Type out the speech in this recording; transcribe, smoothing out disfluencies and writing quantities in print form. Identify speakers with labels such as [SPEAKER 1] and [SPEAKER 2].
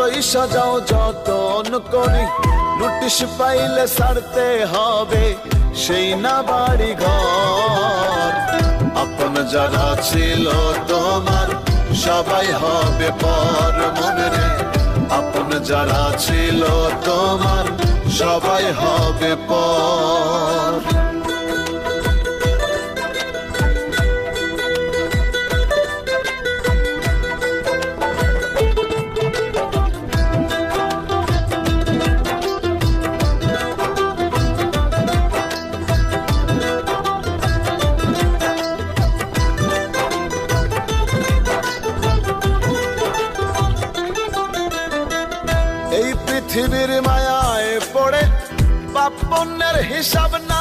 [SPEAKER 1] যতই সাজাও যতন করি, নোটিশ পাইলে ছাড়তে হবে সেই না বাড়ি ঘর। আপন যারা ছিল তোমার সবাই হবে পর মনে রে, আপন যারা ছিল তোমার সবাই হবে পর। এই পৃথিবীর মায়ায় পড়ে পাপ পুণ্যের হিসাব না